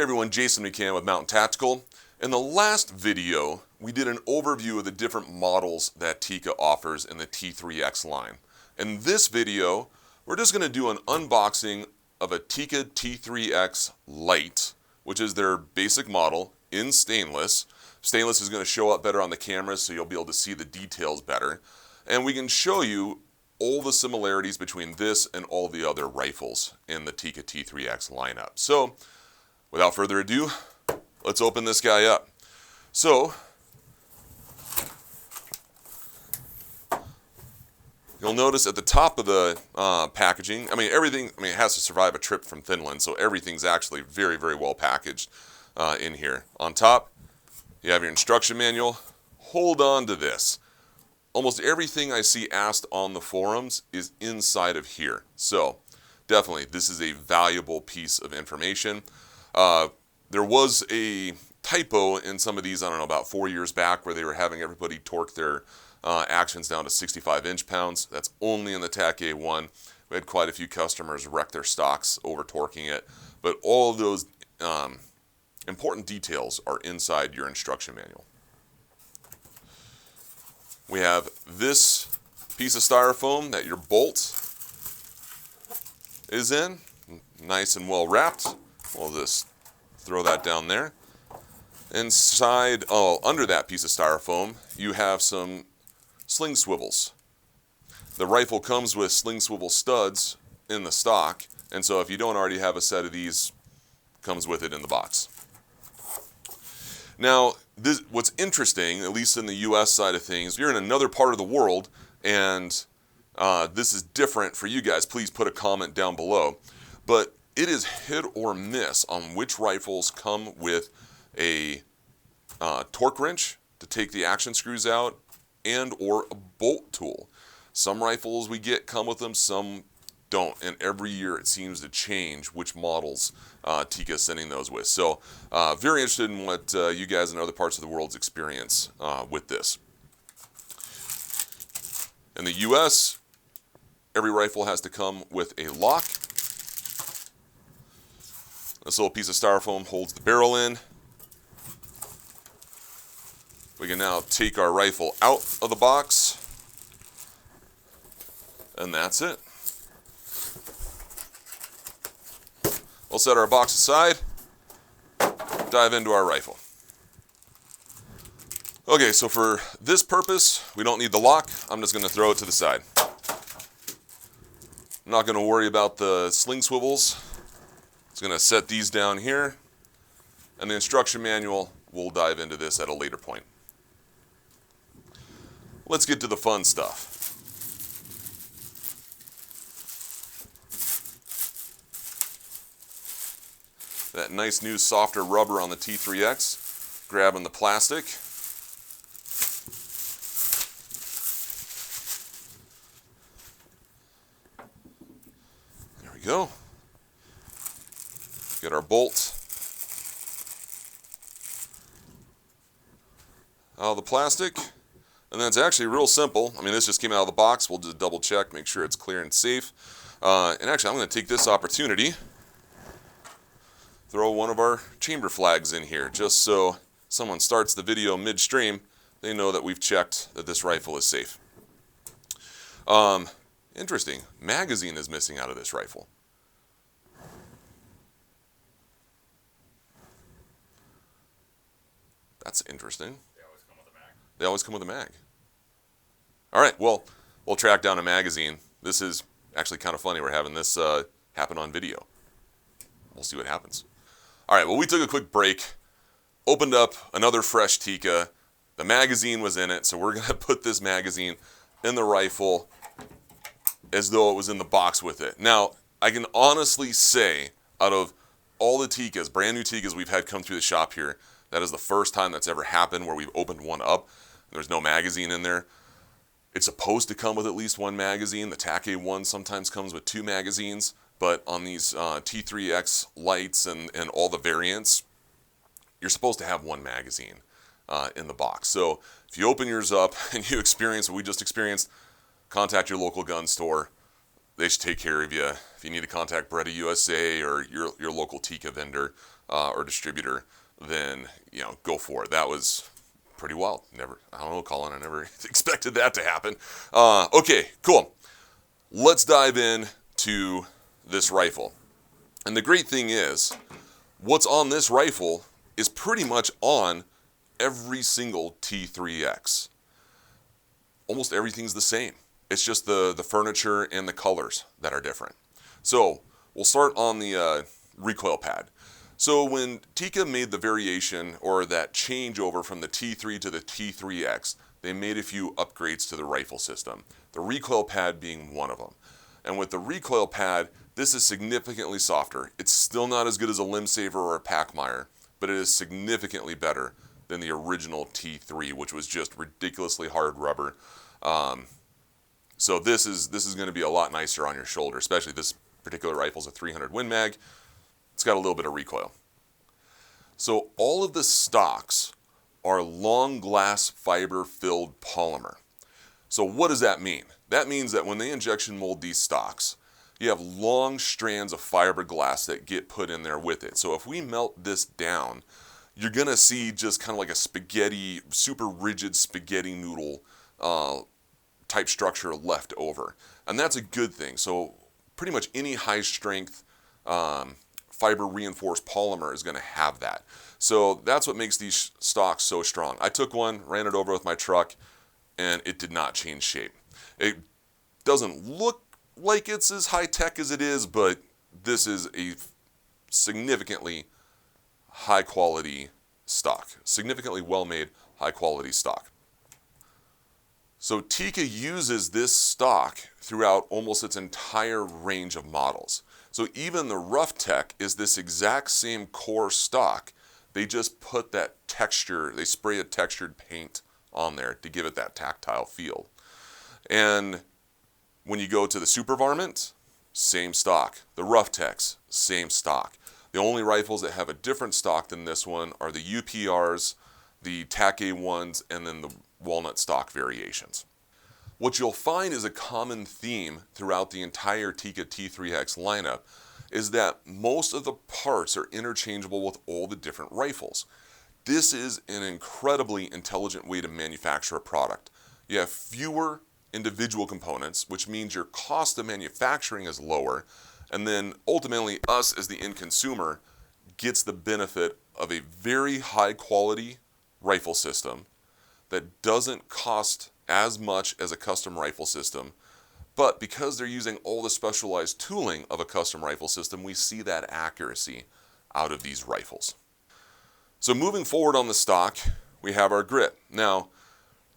everyone, Jason McCann with Mountain Tactical. In the last video, we did an overview of the different models that Tikka offers in the T3x line. In this video, we're just going to do an unboxing of a Tikka T3x Lite, which is their basic model in stainless. Stainless is going to show up better on the camera, so you'll be able to see the details better. And we can show you all the similarities between this and all the other rifles in the Tikka T3x lineup. So, without further ado, let's open this guy up. So, you'll notice at the top of the packaging, everything, it has to survive a trip from Finland, so everything's actually very, very well packaged in here. On top, you have your instruction manual. Hold on to this. Almost everything I see asked on the forums is inside of here. So, definitely, this is a valuable piece of information. There was a typo in some of these, I don't know, about 4 years back, where they were having everybody torque their actions down to 65 inch-pounds. That's only in the TAC A1. We had quite a few customers wreck their stocks over torquing it. But all of those important details are inside your instruction manual. We have this piece of styrofoam that your bolt is in, nice and well wrapped. We'll just throw that down there. Inside, under that piece of styrofoam, you have some sling swivels. The rifle comes with sling swivel studs in the stock, and so if you don't already have a set of these, comes with it in the box. Now, what's interesting, at least in the US side of things, you're in another part of the world, and this is different for you guys. Please put a comment down below. But it is hit or miss on which rifles come with a torque wrench to take the action screws out and or a bolt tool. Some rifles we get come with them, some don't, and every year it seems to change which models Tikka is sending those with. So very interested in what you guys in other parts of the world's experience with this. In the US, every rifle has to come with a lock. This little piece of styrofoam holds the barrel in. We can now take our rifle out of the box, and that's it. We'll set our box aside, dive into our rifle. Okay, so for this purpose, we don't need the lock. I'm just going to throw it to the side. I'm not going to worry about the sling swivels. It's going to set these down here, and the instruction manual, we'll dive into this at a later point. Let's get to the fun stuff. That nice new softer rubber on the T3X, grabbing the plastic. There we go. Get our bolt out of the plastic, and then it's actually real simple. This just came out of the box. We'll just double check, make sure it's clear and safe. And actually, I'm going to take this opportunity, throw one of our chamber flags in here, just so someone starts the video midstream, they know that we've checked that this rifle is safe. Interesting, magazine is missing out of this rifle. That's interesting. They always come with a mag. They always come with a mag. All right, well, we'll track down a magazine. This is actually kind of funny. We're having this happen on video. We'll see what happens. All right, well, we took a quick break, opened up another fresh Tikka. The magazine was in it, so we're going to put this magazine in the rifle as though it was in the box with it. Now, I can honestly say, out of all the Tikkas, brand new Tikkas we've had come through the shop here, that is the first time that's ever happened where we've opened one up and there's no magazine in there. It's supposed to come with at least one magazine. The TAC A1 sometimes comes with 2 magazines. But on these T3X Lites and all the variants, you're supposed to have one magazine in the box. So if you open yours up and you experience what we just experienced, contact your local gun store. They should take care of you. If you need to contact Beretta USA or your local Tikka vendor, or distributor, then go for it. That was pretty wild. I don't know, Colin, I never expected that to happen. Okay, cool. Let's dive in to this rifle. And the great thing is, what's on this rifle is pretty much on every single T3X. Almost everything's the same. It's just the furniture and the colors that are different. So we'll start on the recoil pad. So when Tikka made the variation or that changeover from the T3 to the T3X, they made a few upgrades to the rifle system, the recoil pad being one of them. And with the recoil pad, this is significantly softer. It's still not as good as a limb saver or a Packmeyer, but it is significantly better than the original T3, which was just ridiculously hard rubber. So this is going to be a lot nicer on your shoulder, especially this particular rifle's a 300 Win Mag. It's got a little bit of recoil. So all of the stocks are long glass fiber filled polymer. So what does that mean? That means that when they injection mold these stocks, you have long strands of fiberglass that get put in there with it. So if we melt this down, you're going to see just kind of like a spaghetti, super rigid spaghetti noodle type structure left over. And that's a good thing. So pretty much any high strength fiber reinforced polymer is going to have that. So that's what makes these stocks so strong. I took one, ran it over with my truck, and it did not change shape. It doesn't look like it's as high tech as it is, but this is a significantly high quality stock, significantly well made, high quality stock. So Tikka uses this stock throughout almost its entire range of models. So even the Rough Tech is this exact same core stock. They just put that texture, they spray a textured paint on there to give it that tactile feel. And when you go to the Super Varmint, same stock. The Rough Techs, same stock. The only rifles that have a different stock than this one are the UPRs, the TAC A1s, and then the walnut stock variations. What you'll find is a common theme throughout the entire Tikka T3X lineup is that most of the parts are interchangeable with all the different rifles. This is an incredibly intelligent way to manufacture a product. You have fewer individual components, which means your cost of manufacturing is lower, and then ultimately us as the end consumer gets the benefit of a very high quality rifle system that doesn't cost as much as a custom rifle system, but because they're using all the specialized tooling of a custom rifle system, we see that accuracy out of these rifles. So moving forward on the stock, we have our grip. Now,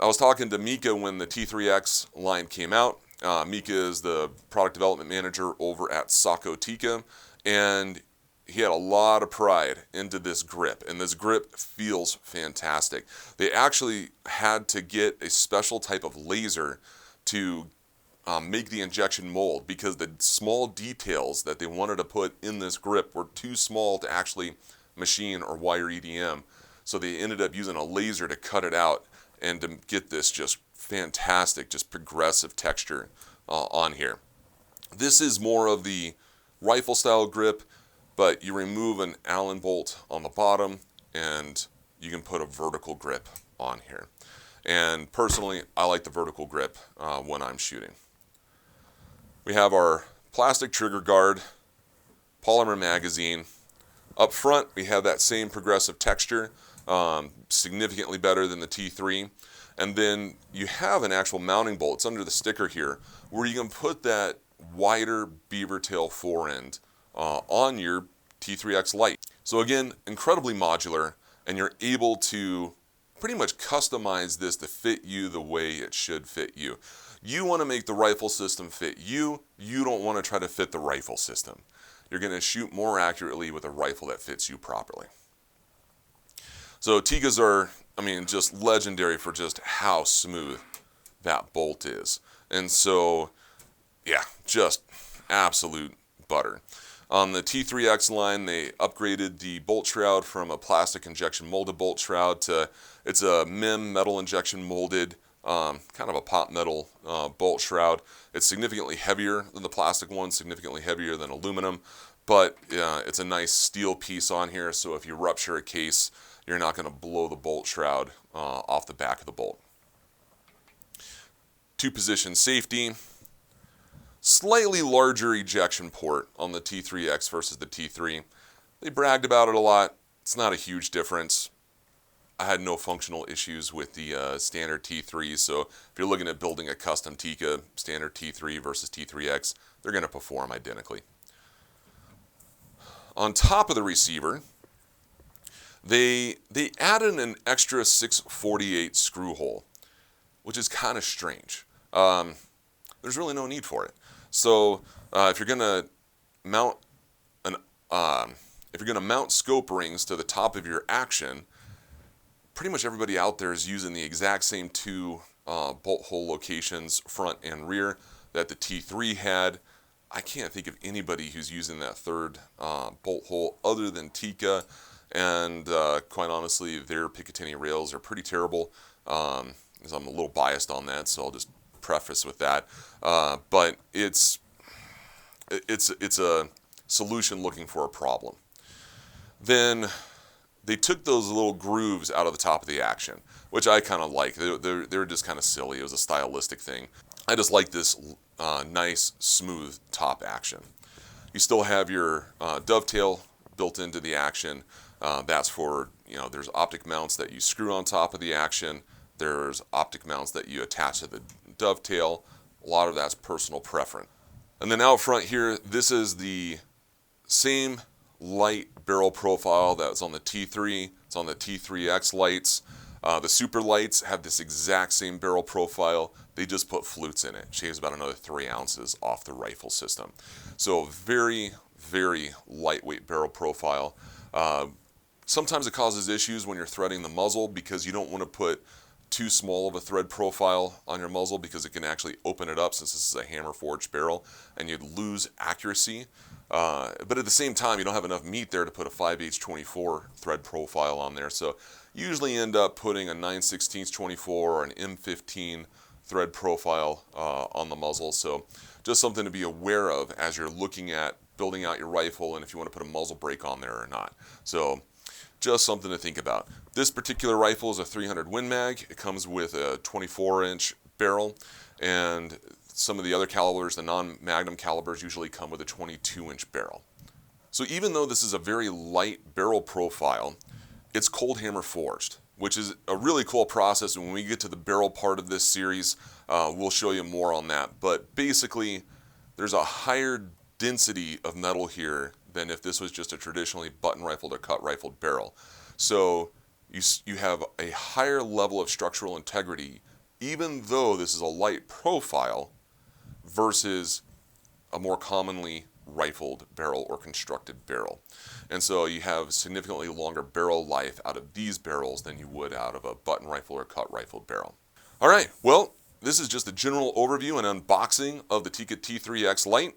I was talking to Mika when the T3X line came out. Mika is the product development manager over at Sako Tikka, and he had a lot of pride into this grip, and this grip feels fantastic. They actually had to get a special type of laser to make the injection mold because the small details that they wanted to put in this grip were too small to actually machine or wire EDM. So they ended up using a laser to cut it out and to get this just fantastic, just progressive texture on here. This is more of the rifle style grip, but you remove an Allen bolt on the bottom and you can put a vertical grip on here. And personally, I like the vertical grip when I'm shooting. We have our plastic trigger guard, polymer magazine. Up front, we have that same progressive texture, significantly better than the T3. And then you have an actual mounting bolt. It's under the sticker here, where you can put that wider beaver tail forend on your T3X Lite. So again, incredibly modular, and you're able to pretty much customize this to fit you the way it should fit you. You want to make the rifle system fit you. You don't want to try to fit the rifle system. You're going to shoot more accurately with a rifle that fits you properly. So Tikkas are, just legendary for just how smooth that bolt is. And so, yeah, just absolute butter. On the T3X line, they upgraded the bolt shroud from a plastic injection molded bolt shroud to, it's a MIM metal injection molded, kind of a pot metal bolt shroud. It's significantly heavier than the plastic one, significantly heavier than aluminum, but it's a nice steel piece on here, so if you rupture a case, you're not going to blow the bolt shroud off the back of the bolt. 2-position safety. Slightly larger ejection port on the T3X versus the T3. They bragged about it a lot. It's not a huge difference. I had no functional issues with the standard T3, so if you're looking at building a custom Tikka standard T3 versus T3X, they're going to perform identically. On top of the receiver, they added an extra 648 screw hole, which is kind of strange. There's really no need for it. So if you're going to mount scope rings to the top of your action, pretty much everybody out there is using the exact same 2 bolt hole locations, front and rear, that the T3 had. I can't think of anybody who's using that 3rd bolt hole other than Tikka, and quite honestly, their Picatinny rails are pretty terrible. Because I'm a little biased on that, so I'll just preface with that. But it's a solution looking for a problem. Then they took those little grooves out of the top of the action, which I kind of like. They're just kind of silly. It was a stylistic thing. I just like this nice, smooth top action. You still have your dovetail built into the action. That's for, there's optic mounts that you screw on top of the action. There's optic mounts that you attach to the dovetail. A lot of that's personal preference. And then out front here, this is the same light barrel profile that's on the T3. It's on the T3X lights. The super lights have this exact same barrel profile. They just put flutes in it. Shaves about another 3 ounces off the rifle system. So very, very lightweight barrel profile. Sometimes it causes issues when you're threading the muzzle because you don't want to put too small of a thread profile on your muzzle because it can actually open it up, since this is a hammer forged barrel, and you'd lose accuracy. But at the same time, you don't have enough meat there to put a 5/8-24 thread profile on there. So you usually end up putting a 9/16-24 or an M15 thread profile on the muzzle. So just something to be aware of as you're looking at building out your rifle and if you want to put a muzzle brake on there or not. So just something to think about. This particular rifle is a 300 Win Mag. It comes with a 24-inch barrel, and some of the other calibers, the non-magnum calibers, usually come with a 22-inch barrel. So even though this is a very light barrel profile, it's cold hammer forged, which is a really cool process. And when we get to the barrel part of this series, we'll show you more on that. But basically, there's a higher density of metal here than if this was just a traditionally button rifled or cut rifled barrel. So you have a higher level of structural integrity, even though this is a light profile versus a more commonly rifled barrel or constructed barrel. And so you have significantly longer barrel life out of these barrels than you would out of a button rifle or cut rifled barrel. All right, well, this is just a general overview and unboxing of the Tikka T3X light.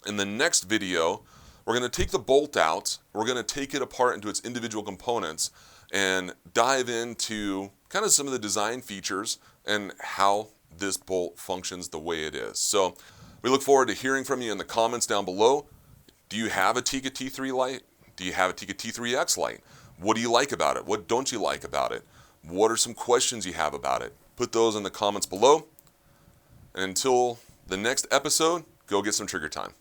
In the next video, we're going to take the bolt out, we're going to take it apart into its individual components and dive into kind of some of the design features and how this bolt functions the way it is. So we look forward to hearing from you in the comments down below. Do you have a Tikka T3 light? Do you have a Tikka T3X light? What do you like about it? What don't you like about it? What are some questions you have about it? Put those in the comments below. And until the next episode, go get some trigger time.